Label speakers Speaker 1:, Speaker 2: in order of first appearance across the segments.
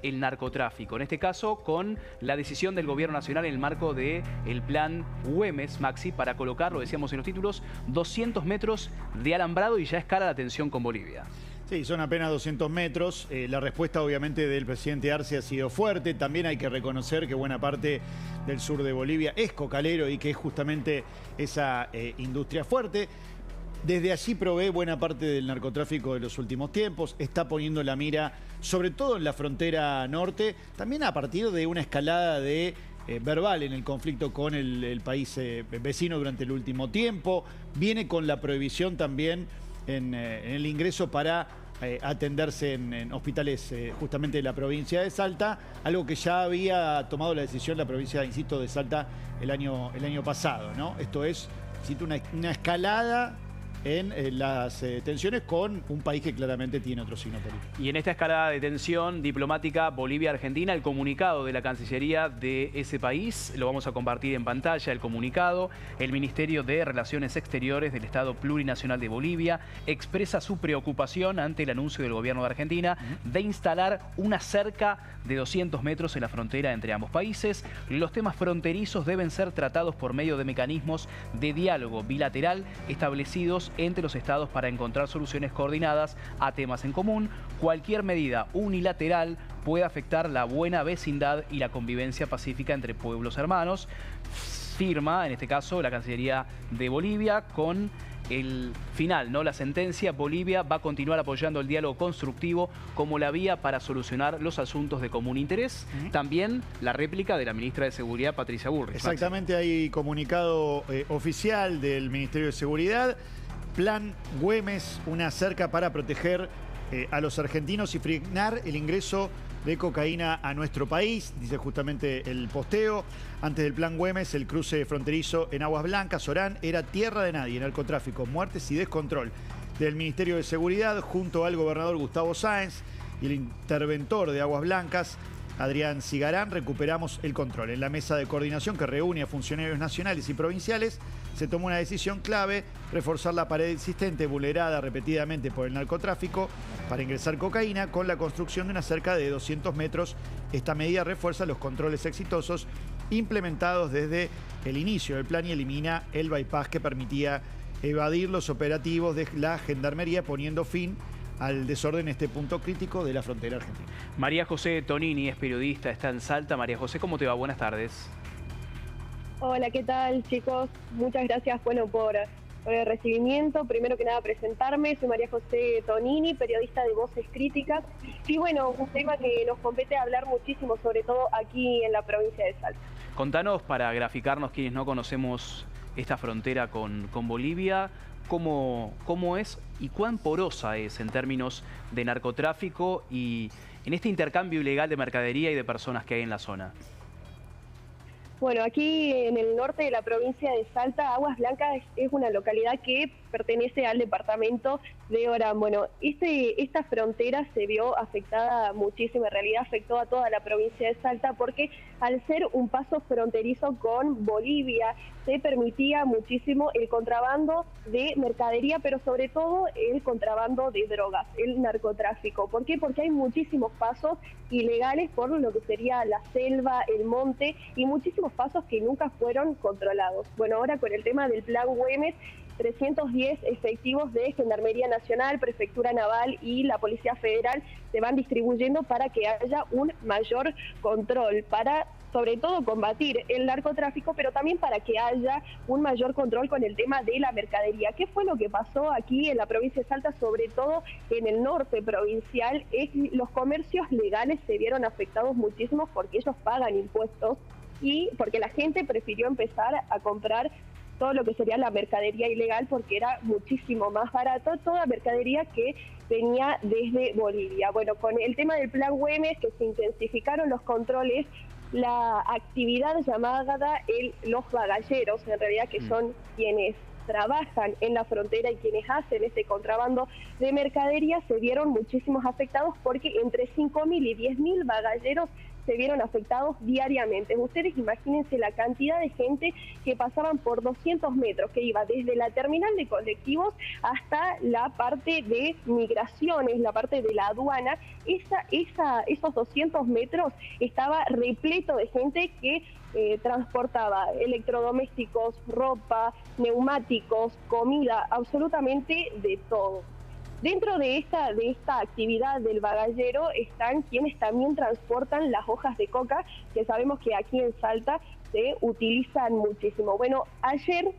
Speaker 1: el narcotráfico. En este caso, con la decisión del gobierno nacional en el marco del plan Güemes, Maxi, para colocar, lo decíamos en los títulos, 200 metros de alambrado y ya escala la tensión con Bolivia.
Speaker 2: Sí, son apenas 200 metros. La respuesta obviamente del presidente Arce ha sido fuerte. También hay que reconocer que buena parte del sur de Bolivia es cocalero y que es justamente esa industria fuerte. Desde allí provee buena parte del narcotráfico de los últimos tiempos. Está poniendo la mira sobre todo en la frontera norte, también a partir de una escalada de verbal en el conflicto con el país vecino durante el último tiempo. Viene con la prohibición también en el ingreso para atenderse en hospitales justamente de la provincia de Salta, algo que ya había tomado la decisión la provincia, insisto, de Salta el año pasado, ¿no? Esto es, insisto, una escalada en las tensiones con un país que claramente tiene otro signo político.
Speaker 1: Y en esta escalada de tensión diplomática Bolivia-Argentina, el comunicado de la Cancillería de ese país, lo vamos a compartir en pantalla, el comunicado. El Ministerio de Relaciones Exteriores del Estado Plurinacional de Bolivia expresa su preocupación ante el anuncio del gobierno de Argentina de instalar una cerca de 200 metros en la frontera entre ambos países. Los temas fronterizos deben ser tratados por medio de mecanismos de diálogo bilateral establecidos entre los estados para encontrar soluciones coordinadas a temas en común. Cualquier medida unilateral puede afectar la buena vecindad y la convivencia pacífica entre pueblos hermanos. Firma, en este caso, la Cancillería de Bolivia con el final, ¿no? La sentencia. Bolivia va a continuar apoyando el diálogo constructivo como la vía para solucionar los asuntos de común interés. También la réplica de la ministra de Seguridad, Patricia Bullrich.
Speaker 2: Exactamente, hay comunicado oficial del Ministerio de Seguridad. Plan Güemes, una cerca para proteger a los argentinos y frenar el ingreso de cocaína a nuestro país, dice justamente el posteo. Antes del plan Güemes, el cruce fronterizo en Aguas Blancas, Orán, era tierra de nadie, narcotráfico, muertes y descontrol. Del Ministerio de Seguridad, junto al gobernador Gustavo Sáenz y el interventor de Aguas Blancas, Adrián Cigarán, recuperamos el control. En la mesa de coordinación que reúne a funcionarios nacionales y provinciales, se tomó una decisión clave: reforzar la pared existente vulnerada repetidamente por el narcotráfico para ingresar cocaína con la construcción de una cerca de 200 metros. Esta medida refuerza los controles exitosos implementados desde el inicio del plan y elimina el bypass que permitía evadir los operativos de la Gendarmería, poniendo fin al desorden en este punto crítico de la frontera argentina.
Speaker 1: María José Tonini es periodista, está en Salta. María José, ¿cómo te va? Buenas tardes.
Speaker 3: Hola, ¿qué tal, chicos? Muchas gracias, por el recibimiento. Primero que nada, presentarme. Soy María José Tonini, periodista de Voces Críticas. Y bueno, un tema que nos compete hablar muchísimo, sobre todo aquí en la provincia de Salta.
Speaker 1: Contanos, para graficarnos quienes no conocemos esta frontera con Bolivia, ¿cómo es y cuán porosa es en términos de narcotráfico y en este intercambio ilegal de mercadería y de personas que hay en la zona?
Speaker 3: Bueno, aquí en el norte de la provincia de Salta, Aguas Blancas es una localidad que pertenece al departamento de Orán. Bueno, esta frontera se vio afectada muchísimo, en realidad afectó a toda la provincia de Salta, porque al ser un paso fronterizo con Bolivia, se permitía muchísimo el contrabando de mercadería, pero sobre todo el contrabando de drogas, el narcotráfico. ¿Por qué? Porque hay muchísimos pasos ilegales por lo que sería la selva, el monte, y muchísimos pasos que nunca fueron controlados. Bueno, ahora con el tema del plan Güemes, 310 efectivos de Gendarmería Nacional, Prefectura Naval y la Policía Federal se van distribuyendo para que haya un mayor control, para sobre todo combatir el narcotráfico, pero también para que haya un mayor control con el tema de la mercadería. ¿Qué fue lo que pasó aquí en la provincia de Salta, sobre todo en el norte provincial? Los comercios legales se vieron afectados muchísimo porque ellos pagan impuestos y porque la gente prefirió empezar a comprar todo lo que sería la mercadería ilegal porque era muchísimo más barato, toda mercadería que venía desde Bolivia. Bueno, con el tema del plan Güemes, que se intensificaron los controles, la actividad llamada los bagalleros, en realidad que son quienes trabajan en la frontera y quienes hacen este contrabando de mercadería, se vieron muchísimos afectados porque entre 5.000 y 10.000 bagalleros se vieron afectados diariamente. Ustedes imagínense la cantidad de gente que pasaban por 200 metros, que iba desde la terminal de colectivos hasta la parte de migraciones, la parte de la aduana. Esos 200 metros estaba repleto de gente que transportaba electrodomésticos, ropa, neumáticos, comida, absolutamente de todo. Dentro de esta actividad del bagallero están quienes también transportan las hojas de coca, que sabemos que aquí en Salta se utilizan muchísimo. Bueno, hace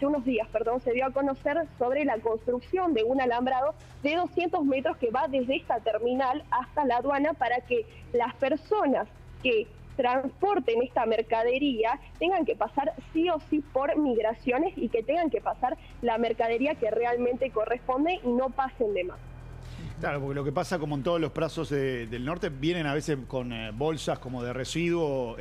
Speaker 3: unos días, se dio a conocer sobre la construcción de un alambrado de 200 metros que va desde esta terminal hasta la aduana para que las personas que transporten esta mercadería tengan que pasar sí o sí por migraciones y que tengan que pasar la mercadería que realmente corresponde y no pasen de más.
Speaker 2: Claro, porque lo que pasa, como en todos los plazos del norte, vienen a veces con bolsas como de residuo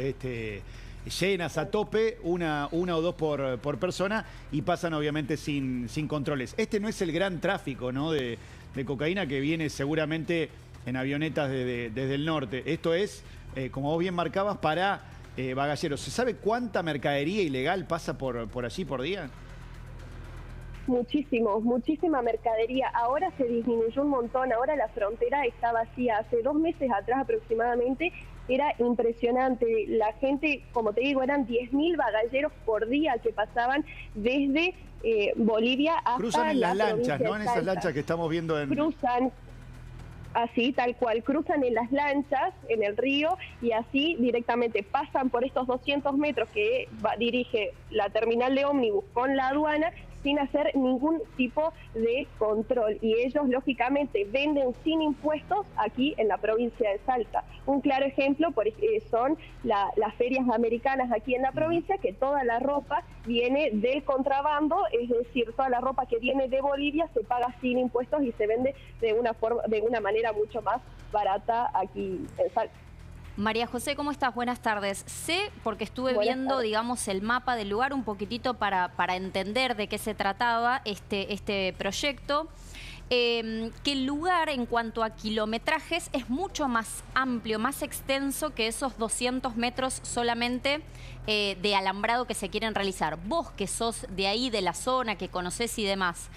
Speaker 2: llenas a tope, una o dos por persona, y pasan obviamente sin controles. Este no es el gran tráfico, ¿no?, de cocaína que viene seguramente en avionetas desde el norte. Esto es, como vos bien marcabas, para bagalleros. ¿Se sabe cuánta mercadería ilegal pasa por allí por día?
Speaker 3: Muchísima mercadería. Ahora se disminuyó un montón, ahora la frontera está vacía. Hace 2 meses atrás aproximadamente era impresionante. La gente, como te digo, eran 10.000 bagalleros por día que pasaban desde Bolivia hasta
Speaker 2: cruzan en las lanchas, ¿no? En esas
Speaker 3: Salta.
Speaker 2: lanchas que estamos viendo en...
Speaker 3: Cruzan así, tal cual, cruzan en las lanchas, en el río, y así directamente pasan por estos 200 metros que dirige la terminal de ómnibus con la aduana, sin hacer ningún tipo de control. Y ellos, lógicamente, venden sin impuestos aquí en la provincia de Salta. Un claro ejemplo son las ferias americanas aquí en la provincia, que toda la ropa viene del contrabando, es decir, toda la ropa que viene de Bolivia se paga sin impuestos y se vende de una manera mucho más barata aquí en Salta.
Speaker 4: María José, ¿cómo estás? Buenas tardes. Sé, porque estuve viendo, digamos, el mapa del lugar un poquitito para entender de qué se trataba este proyecto, que el lugar en cuanto a kilometrajes es mucho más amplio, más extenso que esos 200 metros solamente de alambrado que se quieren realizar. Vos, que sos de ahí, de la zona, que conocés y demás,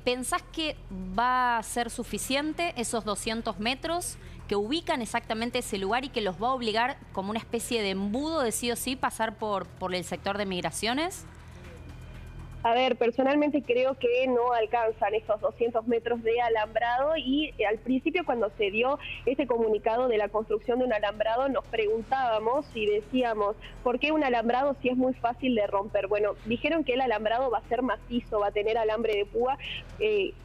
Speaker 4: ¿pensás que va a ser suficiente esos 200 metros? ¿Que ubican exactamente ese lugar y que los va a obligar como una especie de embudo de sí o sí pasar por el sector de migraciones?
Speaker 3: A ver, personalmente creo que no alcanzan estos 200 metros de alambrado y al principio cuando se dio este comunicado de la construcción de un alambrado nos preguntábamos y decíamos, ¿por qué un alambrado si es muy fácil de romper? Bueno, dijeron que el alambrado va a ser macizo, va a tener alambre de púa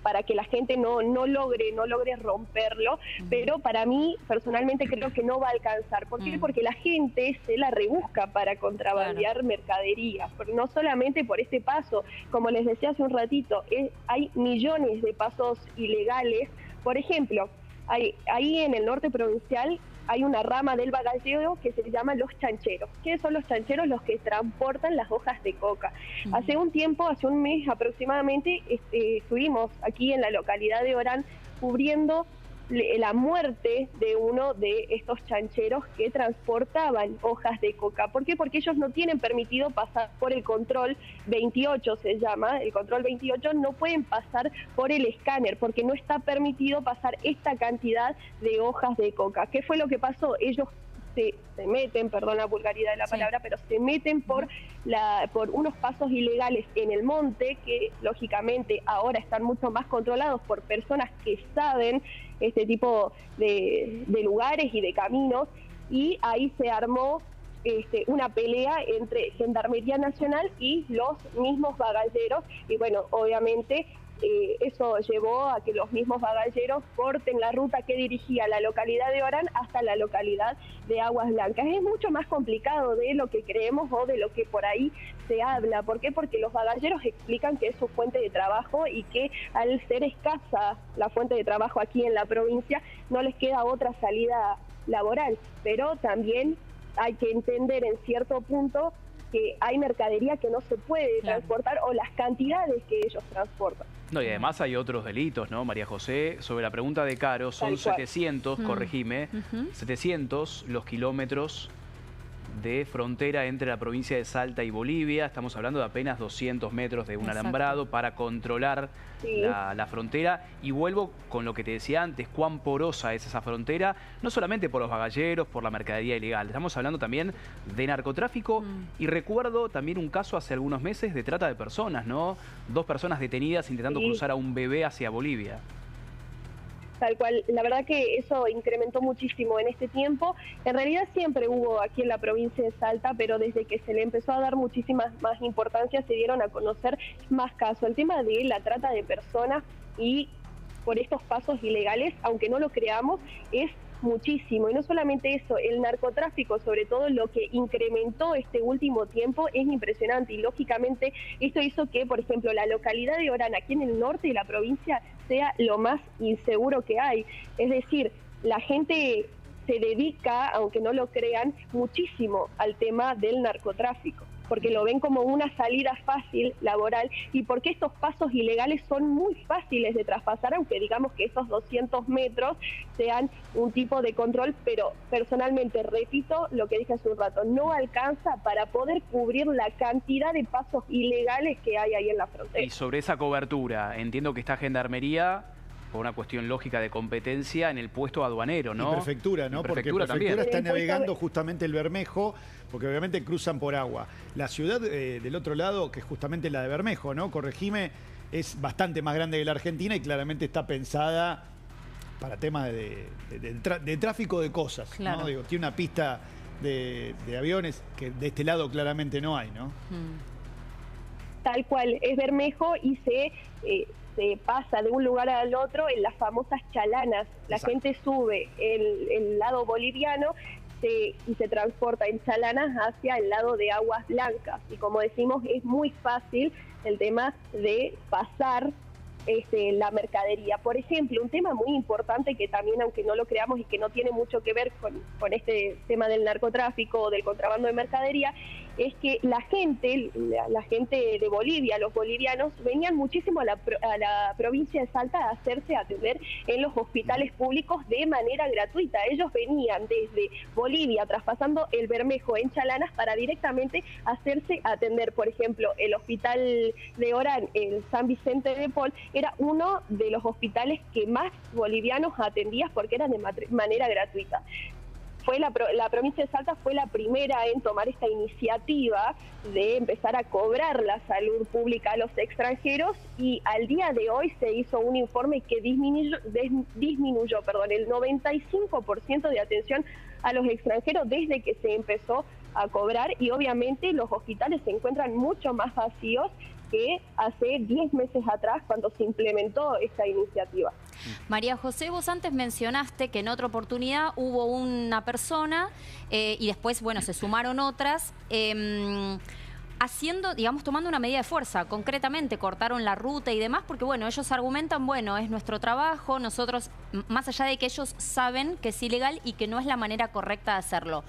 Speaker 3: para que la gente no logre romperlo, pero para mí personalmente creo que no va a alcanzar. ¿Por qué? Porque la gente se la rebusca para contrabandear mercadería, no solamente por este paso. Como les decía hace un ratito, hay millones de pasos ilegales. Por ejemplo, ahí en el norte provincial hay una rama del bagallero que se llama los chancheros. ¿Qué son los chancheros? Los que transportan las hojas de coca. Hace un tiempo, hace un mes aproximadamente, estuvimos aquí en la localidad de Orán cubriendo la muerte de uno de estos chancheros que transportaban hojas de coca. ¿Por qué? Porque ellos no tienen permitido pasar por el control 28, se llama, el control 28, no pueden pasar por el escáner porque no está permitido pasar esta cantidad de hojas de coca. ¿Qué fue lo que pasó? Ellos se meten, perdón la vulgaridad de la palabra, pero se meten por unos pasos ilegales en el monte que lógicamente ahora están mucho más controlados por personas que saben este tipo de lugares y de caminos, y ahí se armó una pelea entre Gendarmería Nacional y los mismos bagalleros, y bueno, obviamente eso llevó a que los mismos bagalleros corten la ruta que dirigía la localidad de Orán hasta la localidad de Aguas Blancas. Es mucho más complicado de lo que creemos o de lo que por ahí se habla. ¿Por qué? Porque los bagalleros explican que es su fuente de trabajo y que al ser escasa la fuente de trabajo aquí en la provincia no les queda otra salida laboral. Pero también hay que entender en cierto punto que hay mercadería que no se puede transportar o las cantidades que ellos transportan.
Speaker 1: No, y además hay otros delitos, ¿no, María José? Sobre la pregunta de Caro, son 700, corregime, 700 los kilómetros de frontera entre la provincia de Salta y Bolivia. Estamos hablando de apenas 200 metros de un alambrado para controlar la frontera. Y vuelvo con lo que te decía antes, cuán porosa es esa frontera, no solamente por los bagalleros, por la mercadería ilegal. Estamos hablando también de narcotráfico y recuerdo también un caso hace algunos meses de trata de personas, ¿no? 2 personas detenidas intentando cruzar a un bebé hacia Bolivia.
Speaker 3: Tal cual, la verdad que eso incrementó muchísimo en este tiempo. En realidad siempre hubo aquí en la provincia de Salta, pero desde que se le empezó a dar muchísimas más importancia se dieron a conocer más casos. El tema de la trata de personas y por estos pasos ilegales, aunque no lo creamos, es muchísimo. Y no solamente eso, el narcotráfico, sobre todo lo que incrementó este último tiempo, es impresionante. Y lógicamente esto hizo que, por ejemplo, la localidad de Orán, aquí en el norte de la provincia, sea lo más inseguro que hay. Es decir, la gente se dedica, aunque no lo crean, muchísimo al tema del narcotráfico, porque lo ven como una salida fácil laboral y porque estos pasos ilegales son muy fáciles de traspasar, aunque digamos que estos 200 metros sean un tipo de control, pero personalmente, repito lo que dije hace un rato, no alcanza para poder cubrir la cantidad de pasos ilegales que hay ahí en la frontera.
Speaker 1: Y sobre esa cobertura, entiendo que está Gendarmería, por una cuestión lógica de competencia, en el puesto aduanero, ¿no?
Speaker 2: Y Prefectura, ¿no? Porque Prefectura está navegando justamente el Bermejo, porque obviamente cruzan por agua. La ciudad del otro lado, que es justamente la de Bermejo, ¿no? Corregime, es bastante más grande que la Argentina y claramente está pensada para temas de tráfico de cosas, ¿no? Digo, tiene una pista de aviones que de este lado claramente no hay, ¿no?
Speaker 3: Tal cual, es Bermejo y se pasa de un lugar al otro en las famosas chalanas. La gente sube el lado boliviano y se transporta en chalanas hacia el lado de Aguas Blancas. Y como decimos, es muy fácil el tema de pasar la mercadería. Por ejemplo, un tema muy importante que también, aunque no lo creamos y que no tiene mucho que ver con este tema del narcotráfico o del contrabando de mercadería, es que la gente de Bolivia, los bolivianos, venían muchísimo a la provincia de Salta a hacerse atender en los hospitales públicos de manera gratuita. Ellos venían desde Bolivia, traspasando el Bermejo en Chalanas para directamente hacerse atender. Por ejemplo, el hospital de Orán, el San Vicente de Paul, era uno de los hospitales que más bolivianos atendía porque eran de manera gratuita. La provincia de Salta fue la primera en tomar esta iniciativa de empezar a cobrar la salud pública a los extranjeros y al día de hoy se hizo un informe que disminuyó el 95% de atención a los extranjeros desde que se empezó a cobrar y obviamente los hospitales se encuentran mucho más vacíos que hace 10 meses atrás cuando se implementó esta iniciativa.
Speaker 4: María José, vos antes mencionaste que en otra oportunidad hubo una persona y después, bueno, se sumaron otras, haciendo, digamos, tomando una medida de fuerza, concretamente cortaron la ruta y demás, porque bueno, ellos argumentan, bueno, es nuestro trabajo, nosotros, más allá de que ellos saben que es ilegal y que no es la manera correcta de hacerlo.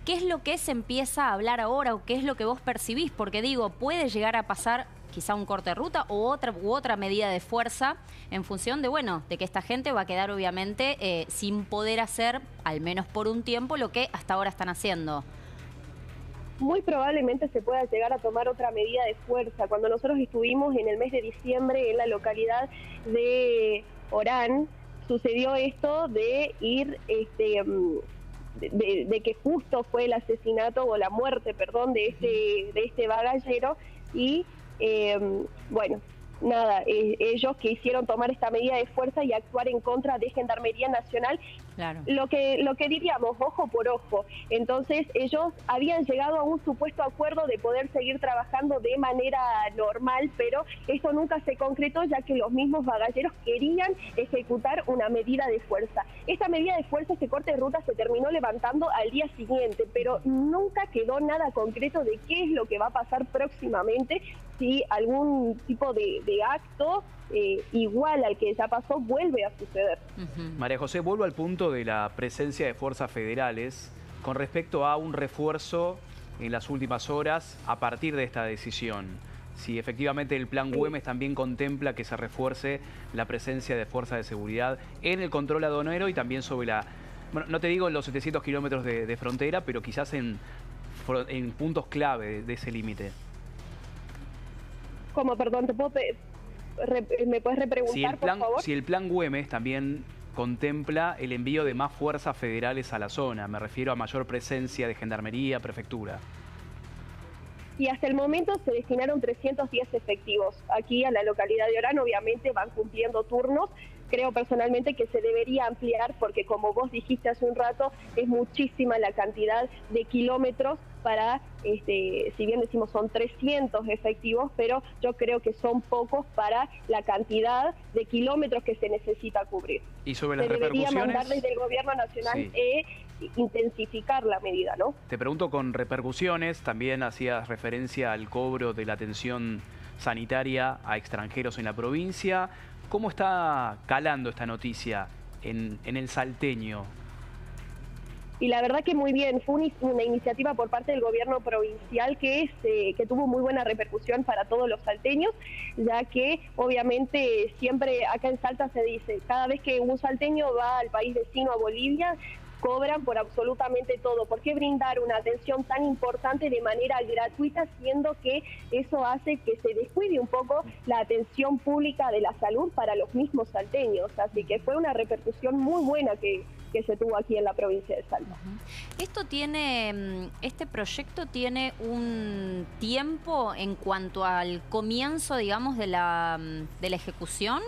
Speaker 4: ¿Qué es lo que se empieza a hablar ahora o qué es lo que vos percibís? Porque digo, puede llegar a pasar quizá un corte de ruta u otra medida de fuerza en función de, bueno, de que esta gente va a quedar obviamente sin poder hacer, al menos por un tiempo, lo que hasta ahora están haciendo.
Speaker 3: Muy probablemente se pueda llegar a tomar otra medida de fuerza. Cuando nosotros estuvimos en el mes de diciembre en la localidad de Orán, sucedió esto de ir, de que justo fue el asesinato o la muerte, perdón, de este bagallero y bueno, nada, ellos quisieron tomar esta medida de fuerza y actuar en contra de Gendarmería Nacional. Claro. Lo que diríamos, ojo por ojo. Entonces ellos habían llegado a un supuesto acuerdo de poder seguir trabajando de manera normal, pero esto nunca se concretó ya que los mismos bagalleros querían ejecutar una medida de fuerza. Esta medida de fuerza, este corte de ruta, se terminó levantando al día siguiente, pero nunca quedó nada concreto de qué es lo que va a pasar próximamente, si algún tipo de acto igual al que ya pasó vuelve a suceder.
Speaker 1: María José, vuelvo al punto de la presencia de fuerzas federales con respecto a un refuerzo en las últimas horas a partir de esta decisión. si efectivamente el plan Güemes también contempla que se refuerce la presencia de fuerzas de seguridad en el control aduanero y también sobre la... Bueno, no te digo en los 700 kilómetros de frontera, pero quizás en puntos clave de ese límite.
Speaker 3: ¿Cómo? Perdón, ¿me puedes repreguntar, por favor?
Speaker 1: Si el plan Güemes también contempla el envío de más fuerzas federales a la zona, me refiero a mayor presencia de gendarmería, prefectura.
Speaker 3: Y hasta el momento se destinaron 310 efectivos. Aquí a la localidad de Orán obviamente van cumpliendo turnos. Creo personalmente que se debería ampliar porque, como vos dijiste hace un rato, es muchísima la cantidad de kilómetros para, si bien decimos son 300 efectivos, pero yo creo que son pocos para la cantidad de kilómetros que se necesita cubrir.
Speaker 1: Y sobre las
Speaker 3: repercusiones... Se debería mandar desde el gobierno nacional intensificar la medida, ¿no?
Speaker 1: Te pregunto con repercusiones, también hacías referencia al cobro de la atención sanitaria a extranjeros en la provincia. ¿Cómo está calando esta noticia en el salteño?
Speaker 3: Y la verdad que muy bien, fue una iniciativa por parte del gobierno provincial que tuvo muy buena repercusión para todos los salteños, ya que obviamente siempre acá en Salta se dice, cada vez que un salteño va al país vecino, a Bolivia, cobran por absolutamente todo. ¿Por qué brindar una atención tan importante de manera gratuita, siendo que eso hace que se descuide un poco la atención pública de la salud para los mismos salteños? Así que fue una repercusión muy buena que se tuvo aquí en la provincia de Salta.
Speaker 4: Este proyecto tiene un tiempo en cuanto al comienzo, digamos, de la ejecución.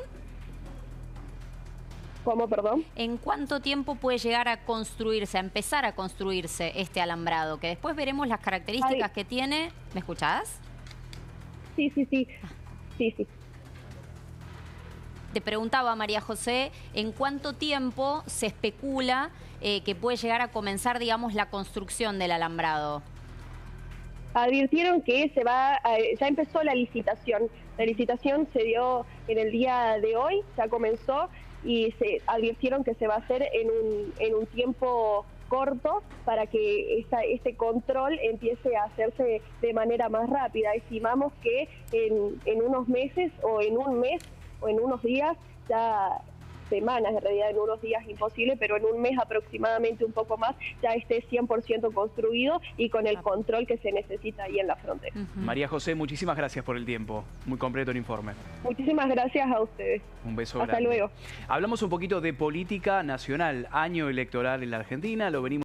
Speaker 3: ¿Cómo, perdón?
Speaker 4: ¿En cuánto tiempo puede llegar a construirse, a empezar a construirse este alambrado? Que después veremos las características que tiene. ¿Me escuchás?
Speaker 3: Sí.
Speaker 4: Te preguntaba, María José, ¿en cuánto tiempo se especula que puede llegar a comenzar, digamos, la construcción del alambrado?
Speaker 3: Advirtieron que ya empezó la licitación. La licitación se dio en el día de hoy, ya comenzó, y se advirtieron que se va a hacer en un tiempo corto para que este control empiece a hacerse de manera más rápida. Estimamos que en unos meses o en un mes o en unos días, semanas, en realidad en unos días imposible, pero en un mes aproximadamente, un poco más, ya esté 100% construido y con el control que se necesita ahí en la frontera.
Speaker 1: María José, muchísimas gracias por el tiempo. Muy completo el informe.
Speaker 3: Muchísimas gracias a ustedes.
Speaker 1: Un beso
Speaker 3: Hasta
Speaker 1: grande.
Speaker 3: Luego.
Speaker 1: Hablamos un poquito de política nacional, año electoral en la Argentina, lo venimos